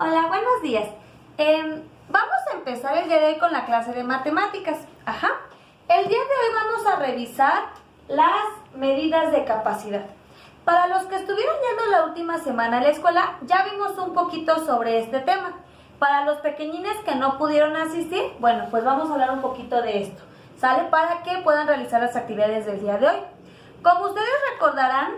Hola, buenos días. Vamos a empezar el día de hoy con la clase de matemáticas. El día de hoy vamos a revisar las medidas de capacidad. Para los que estuvieron yendo la última semana a la escuela, ya vimos un poquito sobre este tema. Para los pequeñines que no pudieron asistir, bueno, pues vamos a hablar un poquito de esto, ¿sale? Para que puedan realizar las actividades del día de hoy. Como ustedes recordarán,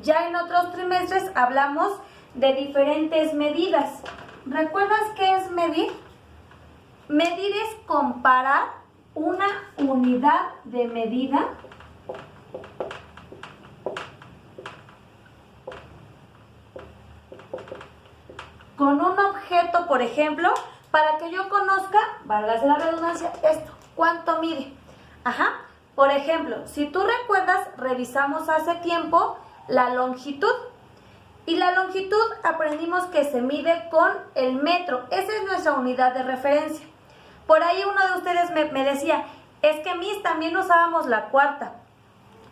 ya en otros trimestres hablamos de diferentes medidas. ¿Recuerdas qué es medir? Medir es comparar una unidad de medida con un objeto, por ejemplo, para que yo conozca, válgase la redundancia, esto, ¿cuánto mide? Por ejemplo, si tú recuerdas, revisamos hace tiempo la longitud. Y la longitud aprendimos que se mide con el metro. Esa es nuestra unidad de referencia. Por ahí uno de ustedes me decía, es que Miss también usábamos la cuarta.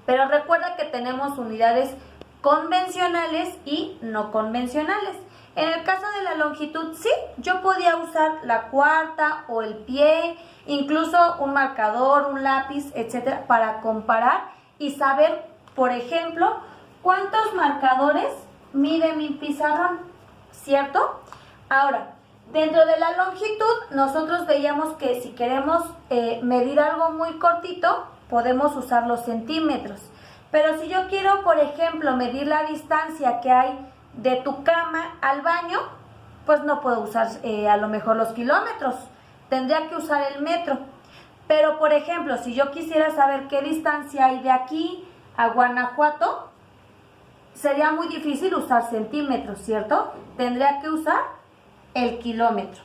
Pero recuerda que tenemos unidades convencionales y no convencionales. En el caso de la longitud, sí, yo podía usar la cuarta o el pie, incluso un marcador, un lápiz, etcétera, para comparar y saber, por ejemplo, cuántos marcadores mide mi pizarrón, ¿cierto? Ahora, dentro de la longitud, nosotros veíamos que si queremos medir algo muy cortito, podemos usar los centímetros. Pero si yo quiero, por ejemplo, medir la distancia que hay de tu cama al baño, pues no puedo usar a lo mejor los kilómetros, tendría que usar el metro. Pero, por ejemplo, si yo quisiera saber qué distancia hay de aquí a Guanajuato, sería muy difícil usar centímetros, ¿cierto? Tendría que usar el kilómetro.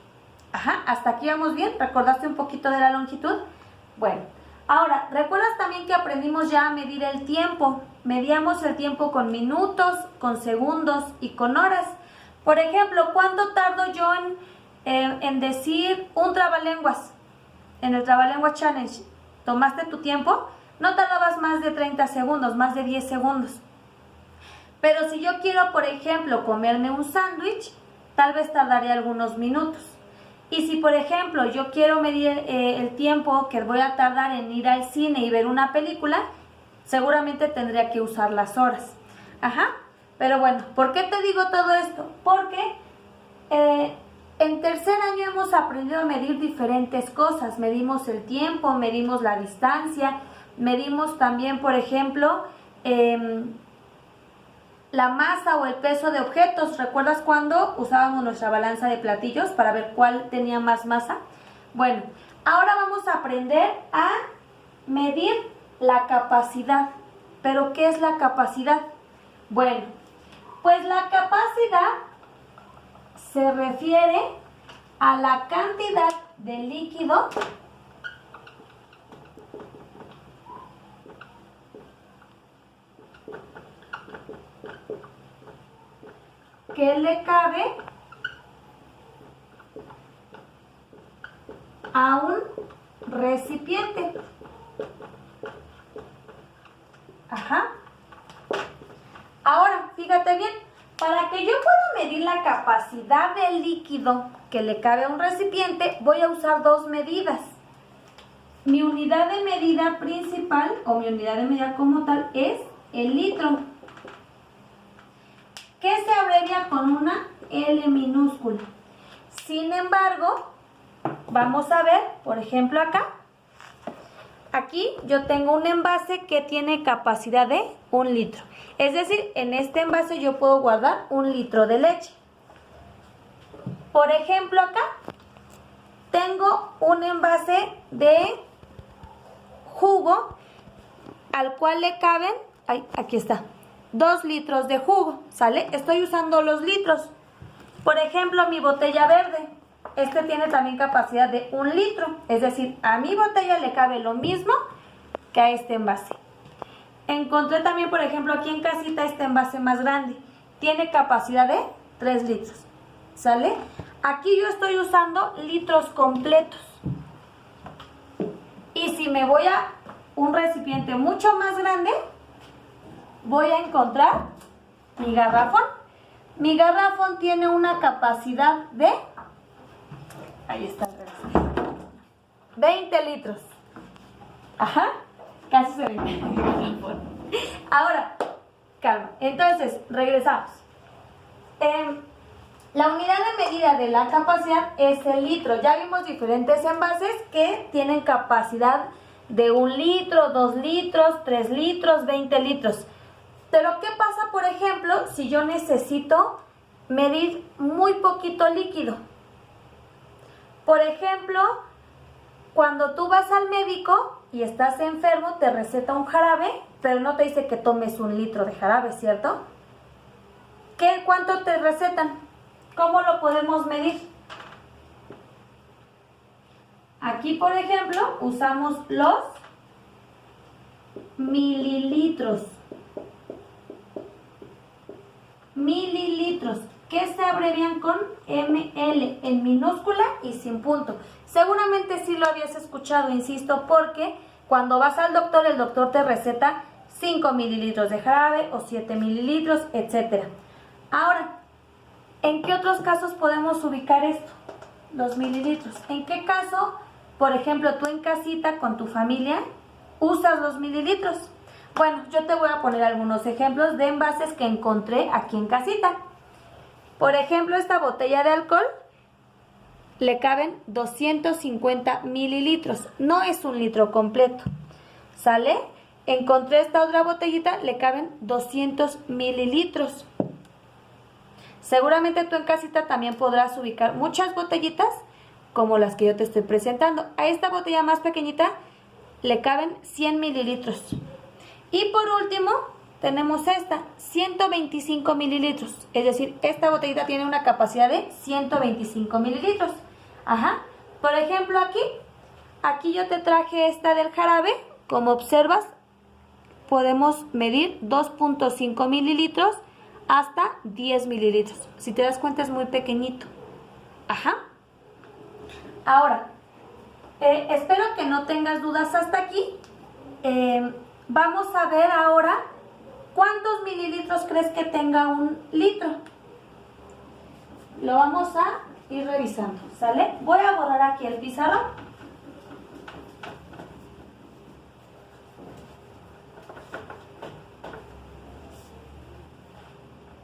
¿Hasta aquí vamos bien? ¿Recordaste un poquito de la longitud? Bueno, ahora, ¿recuerdas también que aprendimos ya a medir el tiempo? Medíamos el tiempo con minutos, con segundos y con horas. Por ejemplo, ¿cuánto tardo yo en decir un trabalenguas? En el Trabalenguas Challenge, ¿tomaste tu tiempo? No tardabas más de 30 segundos, más de 10 segundos. Pero si yo quiero, por ejemplo, comerme un sándwich, tal vez tardaré algunos minutos. Y si, por ejemplo, yo quiero medir el tiempo que voy a tardar en ir al cine y ver una película, seguramente tendría que usar las horas. Pero bueno, ¿por qué te digo todo esto? Porque en tercer año hemos aprendido a medir diferentes cosas. Medimos el tiempo, medimos la distancia, medimos también, por ejemplo, la masa o el peso de objetos. ¿Recuerdas cuando usábamos nuestra balanza de platillos para ver cuál tenía más masa? Bueno, ahora vamos a aprender a medir la capacidad. ¿Pero qué es la capacidad? Bueno, pues la capacidad se refiere a la cantidad de líquido que le cabe a un recipiente. Ahora, fíjate bien, para que yo pueda medir la capacidad del líquido que le cabe a un recipiente, voy a usar dos medidas. Mi unidad de medida principal, o mi unidad de medida como tal, es el litro, que se abrevia con una L minúscula. Sin embargo, vamos a ver, por ejemplo acá, aquí yo tengo un envase que tiene capacidad de 1 litro. Es decir, en este envase yo puedo guardar 1 litro de leche. Por ejemplo acá, tengo un envase de jugo al cual le caben, aquí está, 2 litros de jugo, ¿sale? Estoy usando los litros. Por ejemplo, mi botella verde, este tiene también capacidad de 1 litro, es decir, a mi botella le cabe lo mismo que a este envase. Encontré también, por ejemplo, aquí en casita este envase más grande, tiene capacidad de 3 litros, ¿sale? Aquí yo estoy usando litros completos. Y si me voy a un recipiente mucho más grande, voy a encontrar mi garrafón. Mi garrafón tiene una capacidad de, ahí está, 20 litros. Ajá, casi se ve mi garrafón. Ahora, calma. Entonces, regresamos. La unidad de medida de la capacidad es el litro. Ya vimos diferentes envases que tienen capacidad de 1 litro, 2 litros, 3 litros, 20 litros. Pero ¿qué pasa, por ejemplo, si yo necesito medir muy poquito líquido? Por ejemplo, cuando tú vas al médico y estás enfermo, te receta un jarabe, pero no te dice que tomes 1 litro de jarabe, ¿cierto? ¿Cuánto te recetan? ¿Cómo lo podemos medir? Aquí, por ejemplo, usamos los mililitros. Mililitros, que se abrevian con ml, en minúscula y sin punto. Seguramente sí lo habías escuchado, insisto, porque cuando vas al doctor, el doctor te receta 5 mililitros de jarabe o 7 mililitros, etc. Ahora, ¿en qué otros casos podemos ubicar esto? Los mililitros. ¿En qué caso, por ejemplo, tú en casita con tu familia usas los mililitros? Bueno, yo te voy a poner algunos ejemplos de envases que encontré aquí en casita. Por ejemplo, esta botella de alcohol le caben 250 mililitros. No es 1 litro completo. ¿Sale? Encontré esta otra botellita, le caben 200 mililitros. Seguramente tú en casita también podrás ubicar muchas botellitas como las que yo te estoy presentando. A esta botella más pequeñita le caben 100 mililitros. Y por último tenemos esta, 125 mililitros. Es decir, esta botellita tiene una capacidad de 125 mililitros. Ajá. Por ejemplo, aquí yo te traje esta del jarabe. Como observas, podemos medir 2.5 mililitros hasta 10 mililitros. Si te das cuenta, es muy pequeñito. Ajá. Ahora, espero que no tengas dudas hasta aquí. Vamos a ver ahora cuántos mililitros crees que tenga 1 litro. Lo vamos a ir revisando, ¿sale? Voy a borrar aquí el pizarrón.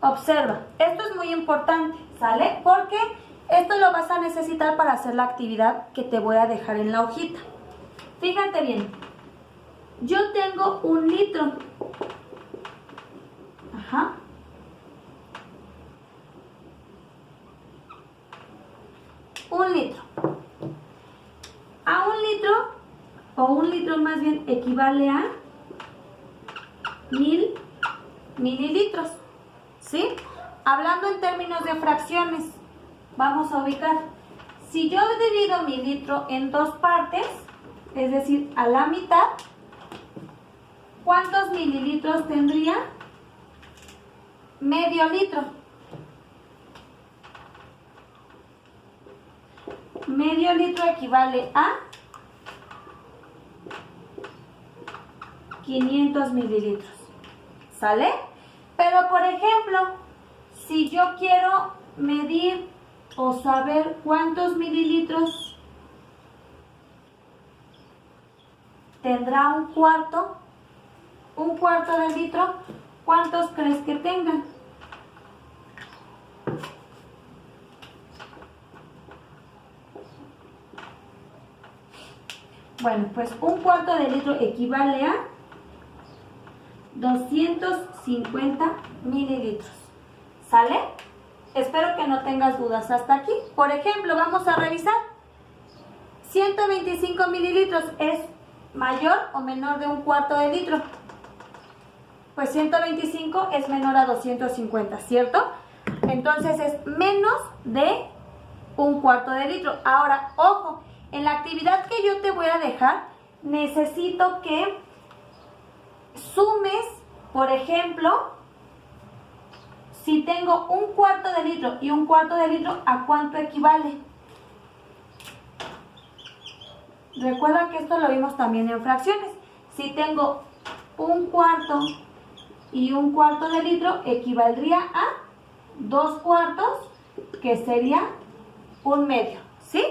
Observa, esto es muy importante, ¿sale? Porque esto lo vas a necesitar para hacer la actividad que te voy a dejar en la hojita. Fíjate bien, yo tengo 1 litro. Ajá. Un litro. A 1 litro, o 1 litro más bien, equivale a 1000 mililitros. ¿Sí? Hablando en términos de fracciones, vamos a ubicar. Si yo divido mi litro en 2 partes, es decir, a la mitad, ¿cuántos mililitros tendría? Medio litro. Medio litro equivale a 500 mililitros. ¿Sale? Pero, por ejemplo, si yo quiero medir o saber cuántos mililitros tendrá un cuarto de litro, ¿cuántos crees que tengan? Bueno, pues 1 cuarto de litro equivale a 250 mililitros. ¿Sale? Espero que no tengas dudas hasta aquí. Por ejemplo, vamos a revisar. 125 mililitros es mayor o menor de 1 cuarto de litro. Pues 125 es menor a 250, ¿cierto? Entonces es menos de 1 cuarto de litro. Ahora, ojo, en la actividad que yo te voy a dejar, necesito que sumes, por ejemplo, si tengo 1 cuarto de litro y 1 cuarto de litro, ¿a cuánto equivale? Recuerda que esto lo vimos también en fracciones. Si tengo 1 cuarto y 1 cuarto de litro, equivaldría a 2/4, que sería 1/2, ¿sí?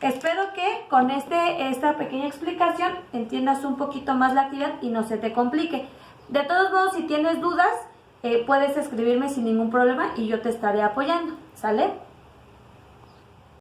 Espero que con esta pequeña explicación entiendas un poquito más la actividad y no se te complique. De todos modos, si tienes dudas, puedes escribirme sin ningún problema y yo te estaré apoyando, ¿sale?